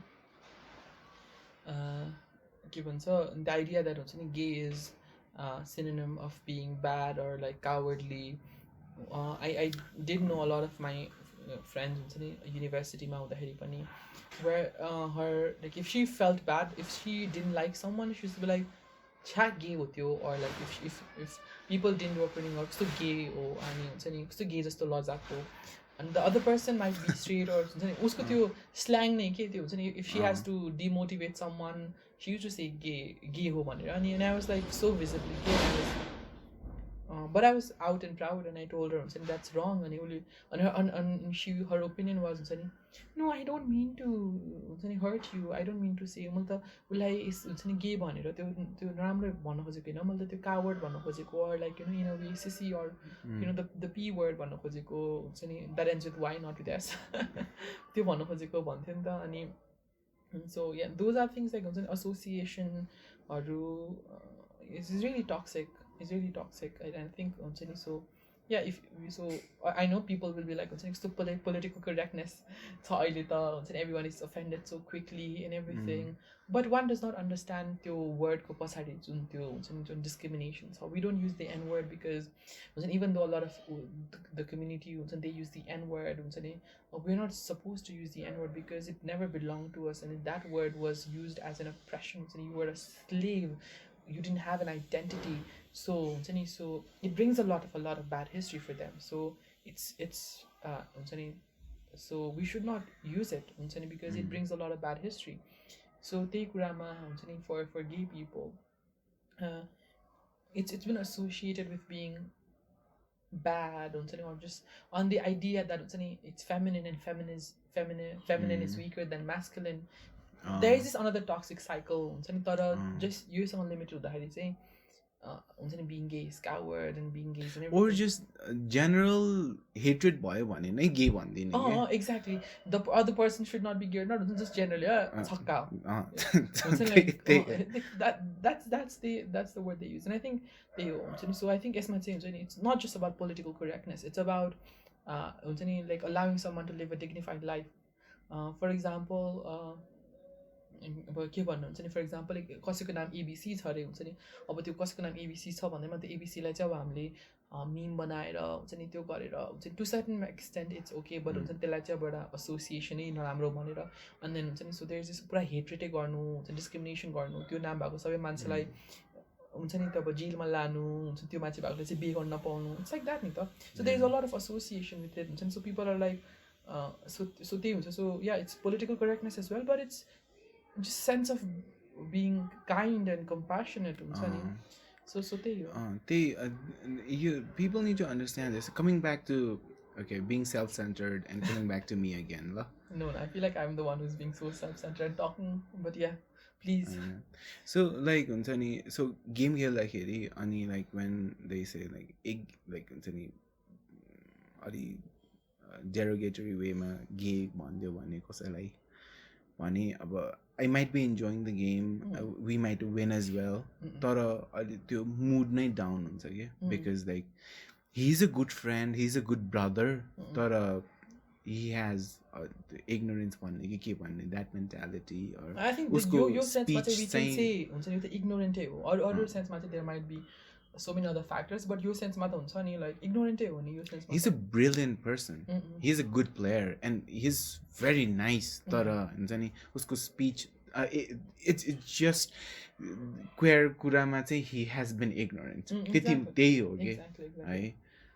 idea that gay is synonym of being bad or like cowardly. I did know a lot of my friends in university where her, like, if she felt bad, if she didn't like someone, she used to be like, "Cha gay with you," or like if people didn't do opening out, so gay or so gay just to lozako. And the other person might be straight or usko त्यो slang नै के त्यो हुन्छ नि, if she has to demotivate someone, she used to say gay ho भनेर. And I was like so visibly gay. But I was out and proud, and I told her, that's wrong. And her opinion was, no, I don't mean to hurt you. I don't mean to say, उसलाई gay भनेर त्यो राम्रो भन्न खोजेको हैन, मैले त्यो coward भन्न खोजेको, or like, in a way sissy, or the p word भन्न खोजेको हुन्छ नि, that ends with y not with s त्यो भन्न खोजेको भन्थे नि त. अनि And so yeah, those are things like association or it's really toxic. It's really toxic. I think so yeah, if so I know people will be like so political correctness, so everyone is offended so quickly and everything, but one does not understand the word ko pasadi discrimination. So we don't use the n word because even though a lot of the community they use the n word, we're not supposed to use the N word because it never belonged to us, and that word was used as an oppression. So you were a slave, you didn't have an identity. So it brings a lot of bad history for them. So so we should not use it because it brings a lot of bad history. So take Rama for gay people. Uh, it's been associated with being bad or just on the idea that it's feminine and feminine is weaker than masculine. There is this another toxic cycle just use unlimited हुँदाखेरि चाहिँ being gay is coward and being gay and or everything. just general hatred भयो भने नै गे भन्दिने Oh, exactly. The other person should not be gay. Not just generally. Chakka. That's the word they use, and I think so I think it's not just about political correctness. It's about like allowing someone to live a dignified life. For example, अब के भन्नुहुन्छ नि for example कसैको नाम ABC छ अरे हुन्छ नि अब त्यो कसैको नाम एबिसी छ भन्दैमा त्यो एबिसीलाई चाहिँ अब हामीले मिम बनाएर हुन्छ नि त्यो गरेर हुन्छ नि to certain extent it's okay but हुन्छ नि त्यसलाई चाहिँ अब एउटा एसोसिएसनै नराम्रो भनेर अनि देन हुन्छ नि सो देयर इज पुरा हेट्रेटै गर्नु हुन्छ डिस्क्रिमिनेसन गर्नु त्यो नाम भएको सबै मान्छेलाई हुन्छ नि त अब जेलमा लानु हुन्छ त्यो मान्छे भएकोले चाहिँ बिहे गर्न नपाउनु इट्स लाइक द्याट नि त so there is a lot of association with it हुन्छ नि so people are like so त्यही हुन्छ so yeah it's political correctness as well but it's just sense of being kind and compassionate हुन्छ नि so त्यही हो you people need to understand this coming back to okay being self-centered and coming back to me again la. No, I feel like I'm the one who's being so self-centered and talking, but yeah, please. So like हुन्छ नि so game खेल्दाखेरि अनि like when they say like like हुन्छ नि अलि derogatory वेमा गे भनिदियो भने कसैलाई भने अब I might be enjoying the game, we might win as well, तर अलि त्यो mood नै down हुन्छ के because like he's a good friend, he's a good brother, तर he has ignorance भन्ने के भन्ने that mentality or I think उसको your sense मा speech चाहिँ we can say हुन्छ नि त्यो ignorant हो अरू sense मा चाहिँ there might be so many other factors, but your sense मा त हुन्छ नि like ignorant हो नि your sense मा he's a brilliant person, he's a good player and he's very nice तर हुन्छ नि उसको speech it's just queer कुरामा चाहिँ he has been ignorant त्यही हो के है.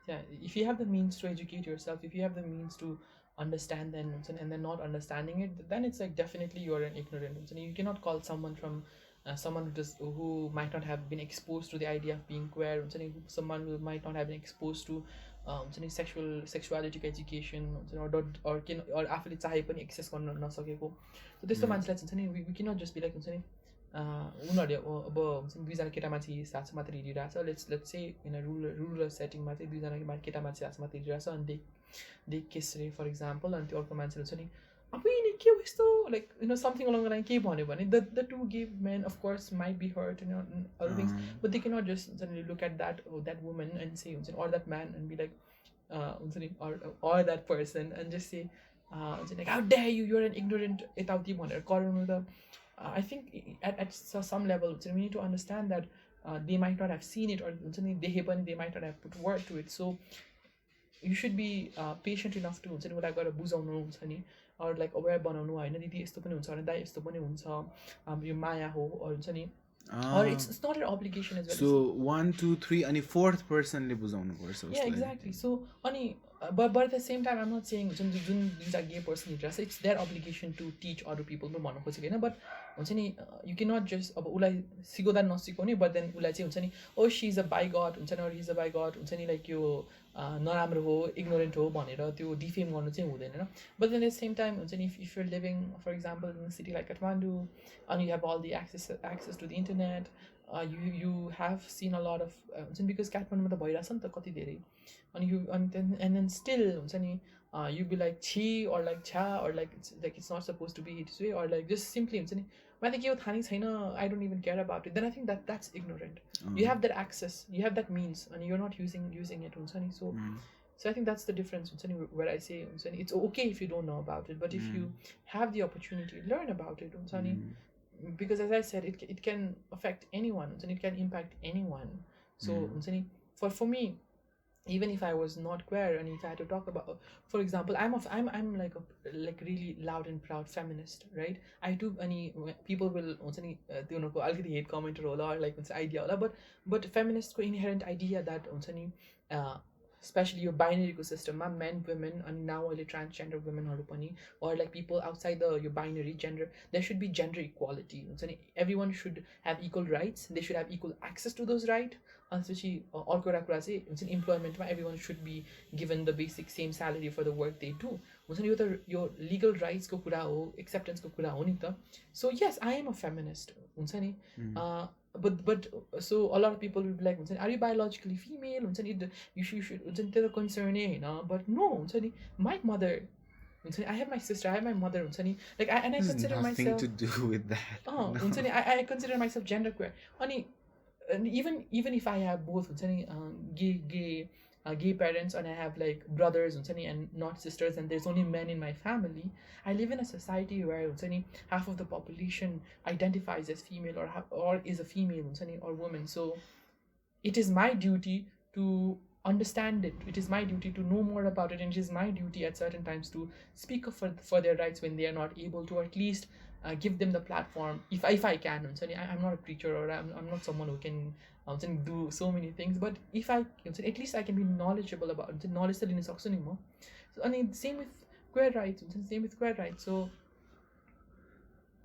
Yeah, if you have the means to educate yourself, if you have the means to understand then and then not understanding it, then it's like definitely you're an ignorant. You cannot call someone from someone who might not have been exposed to the idea of being queer, someone who might not have been exposed to sexuality education or आफूले चाहे पनि access गर्न नसकेको. So त्यस्तो मान्छेलाई हुन्छ नि we cannot just be like हुन्छ नि उनीहरूले अब हुन्छ नि दुईजना केटा मान्छे साथ मात्र हिँडिरहेको छ लेट्स से इन रुरल सेटिङमा चाहिँ दुईजना केटा मान्छे हात मात्र हिँडिरहेको छ अनि दे किस रे फर इक्जाम्पल अनि त्यो अर्को मान्छेले हुन्छ नि अब यिनी के हो यस्तो like something along the line केही भन्यो भने the to give men of course might be hurt other things but they can't just हुन्छ नि look at that women and say हुन्छ नि or that man and be like हुन्छ नि or that person and just say हुन्छ नि how dare you're an ignorant यताउति भनेर कराउनु त I think at some level we need to understand that they might not have seen it or they might not have put word to it, so you should be patient enough to हुन्छ नि उसलाई गएर बुझाउनु हुन्छ नि or like aware बनाउनु होइन दिदी यस्तो पनि हुन्छ भने दाइ यस्तो पनि हुन्छ यो माया हो हुन्छ नि or it's not an obligation as well. So 1 2 3 अनि fourth person ले बुझाउनु पर्छ. Yeah, exactly. So अनि but at the same time I'm not saying Jun these are gay person हिँडिरहेछ it's their obligation to teach other people पनि भन्नु खोजेको होइन but हुन्छ नि you cannot just अब उसलाई सिकाउँदा नसिकाउने but then उसलाई चाहिँ हुन्छ नि oh she is a bigot हुन्छ नि or he is a bigot हुन्छ नि लाइक यो नराम्रो हो इग्नोरेन्ट हो भनेर त्यो डिफेम गर्नु चाहिँ हुँदैन होइन but then at the same time हुन्छ नि if you're living for example in a city like Kathmandu and you have all the access to the internet you have seen a lot of because काठमाडौँमा त भइरहेछ नि त कति धेरै and then still हुन्छ नि you'd be like chi or like cha or like it's not supposed to be this way or like just simply I think I don't even care about it. Then I think that's ignorant. You have that access, you have that means, and you're not using it. So I think that's the difference where I say it's okay if you don't know about it, but if you have the opportunity, learn about it. Because as I said, it can affect anyone and it can impact anyone. So for me, even if I was not queer and if I had to talk about, for example, I'm like a like really loud and proud feminist, right? I do any people will hate comment or like idea होला, but feminist inherent idea that uh, especially your binary ecosystem men women and now only transgender women or like people outside your binary gender, there should be gender equality. Everyone should have equal rights, they should have equal access to those rights. Especially अर्को एउटा कुरा चाहिँ हुन्छ नि इम्प्लोइमेन्टमा every should be given the basic same salary for the work they do हुन्छ नि यो legal राइट्सको कुरा हो, एक्सेप्टेन्सको कुरा हो नि त. So yes I am a feminist हुन्छ नि. but so a lot of people will be like हुन्छ नि आर यु बायोलोजिकली फिमेल हुन्छ नि यु सुड हुन्छ नि त्यो त कन्सर्नै होइन. बट नो हुन्छ नि माई मदर हुन्छ नि I have my sister I have my mother हुन्छ नि लाइक आई कन्सिडर माइसेल्फ हुन्छ नि आई कन्सिडर माइसेल्फ जेन्डर क्वेयर. अनि and even if I have both gay parents and I have like brothers and not sisters and there's only men in my family, I live in a society where half of the population identifies as female or is a female or woman. So it is my duty to understand it. It is my duty to know more about it, and it is my duty at certain times to speak up for their rights when they are not able to, or at least give them the platform if I can. I'm not a preacher or I'm not someone who can do so many things, but if I at least I can be knowledgeable about it. Knowledge the so, I mean, same with queer rights. So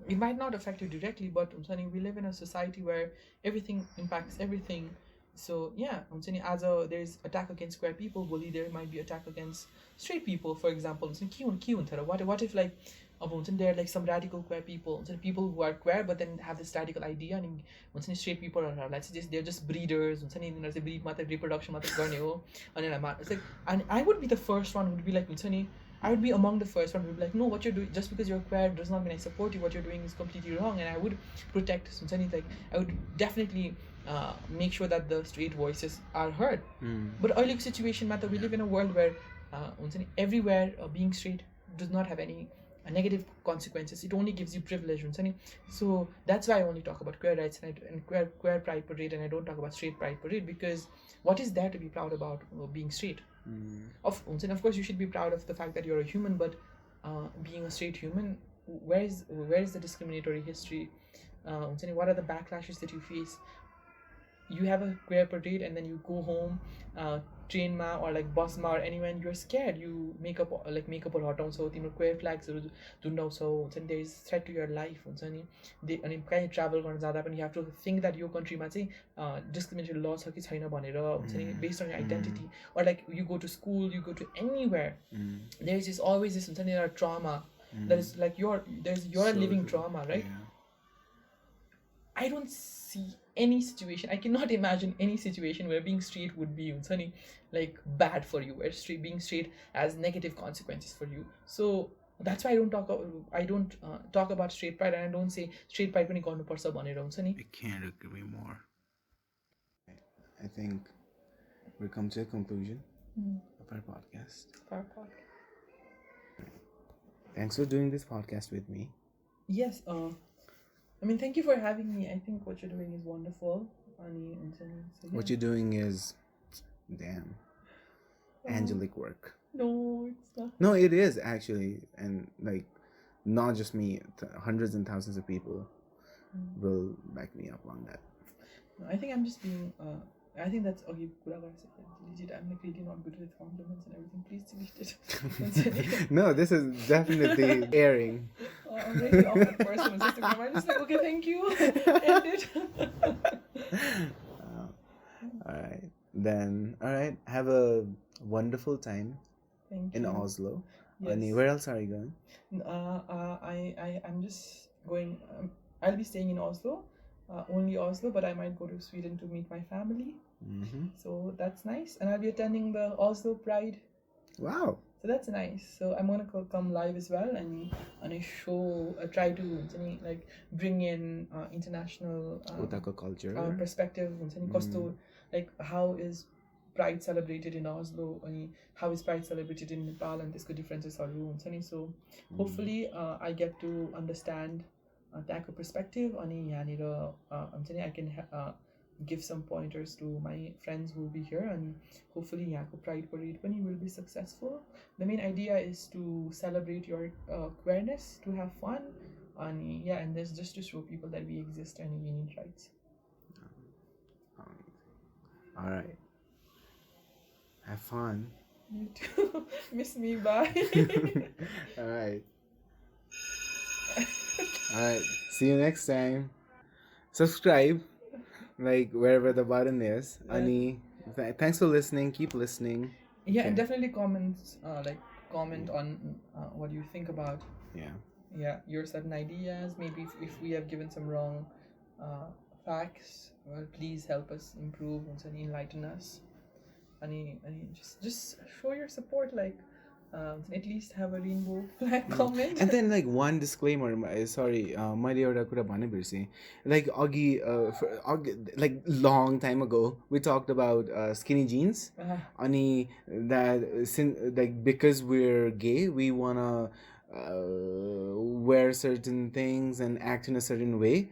it might not affect you directly, but we live in a society where everything impacts everything. So yeah, as there's attack against queer people, bully, there might be attack against straight people, for example. What if like there are like some radical queer people who are queer but then have this radical idea, and straight people are let's say they're just breeders, breed reproduction it's like, and I would be the first one who would be like I would be among the first one who would be like, no, what you're doing, just because you're queer does not mean I support you. What you're doing is completely wrong, and I would protect like I would definitely make sure that the straight voices are heard. But early situation matter, we live in a world where everywhere being straight does not have any negative consequences. It only gives you privilege. So that's why I only talk about queer rights and queer pride parade, and I don't talk about straight pride parade, because what is there to be proud about being straight? Of course you should be proud of the fact that you're a human, but being a straight human, where is the discriminatory history? What are the backlashes that you face? You have a queer parade and then you go home, train ma or like bus ma or anywhere, and you're scared. You make up or hot so queer flags so there is threat to your life. They travel and you have to think that your country discriminatory laws based on your identity, or like you go to school, you go to anywhere, there is always this trauma that is like you're a living trauma, right? Yeah. I don't see any situation, I cannot imagine any situation where being straight would be like bad for you, where being straight has negative consequences for you. So that's why I don't talk about straight pride, and I don't say straight pride pani garnu parcha bhanera huncha ni. I can't agree more. I think we've come to a conclusion of our podcast. Thanks for doing this podcast with me. Yes, I mean, thank you for having me. I think what you're doing is wonderful. So, yeah. What you're doing is, damn, angelic work. No, it's not. No, it is actually. And like, not just me, hundreds and thousands of people will back me up on that. No, I think I'm just being, I think that's, okay, legit, I'm like really not good with compliments and everything. Please delete it. No, this is definitely airing. I'm really awkward person with Instagram. I'm just like, okay, thank you. End it. Alright. Then, alright. Have a wonderful time in Oslo. Yes. Where else are you going? I'm just going, I'll be staying in Oslo. Only Oslo, but I might go to Sweden to meet my family. So that's nice. And I'll be attending the Oslo Pride. Wow. So that's nice. So I'm gonna come live as well, and I show try to like bring in international Otaka culture. perspective and Mm. like how is Pride celebrated in Oslo, and how is Pride celebrated in Nepal, and त्यसको differences so hopefully I get to understand त्यहाँको perspective अनि यहाँनिर I can give some pointers to my friends who will be here, and hopefully यहाँको Pride Parade पनि will be successful. The main idea is to celebrate your queerness, to have fun, and yeah, and this just to show people that we exist and we need rights. All right. Have fun. You too. Miss me, bye. All right. All right. See you next time. Subscribe, like wherever the button is. Ani, thanks for listening. Keep listening. Yeah, and Okay. definitely comment on what you think about Yeah. your certain ideas. Maybe if we have given some wrong facts, well, please help us improve and enlighten us. And just show your support, like at least have a rainbow flag comment. And then like one disclaimer, sorry, मैले एउटा कुरा भन्नै बिर्सेँ. Like like long time ago we talked about skinny jeans. Ani that like because we're gay we wanna wear certain things and act in a certain way.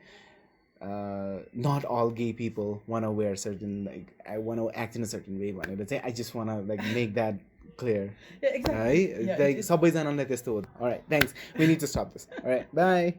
Not all gay people want to wear certain, like I want to act in a certain way भनेर चाहिँ I just want to like make that clear. Yeah, exactly. Right? Yeah, Like सबैजनालाई त्यस्तो हो. All right, thanks. We need to stop this. All right, bye.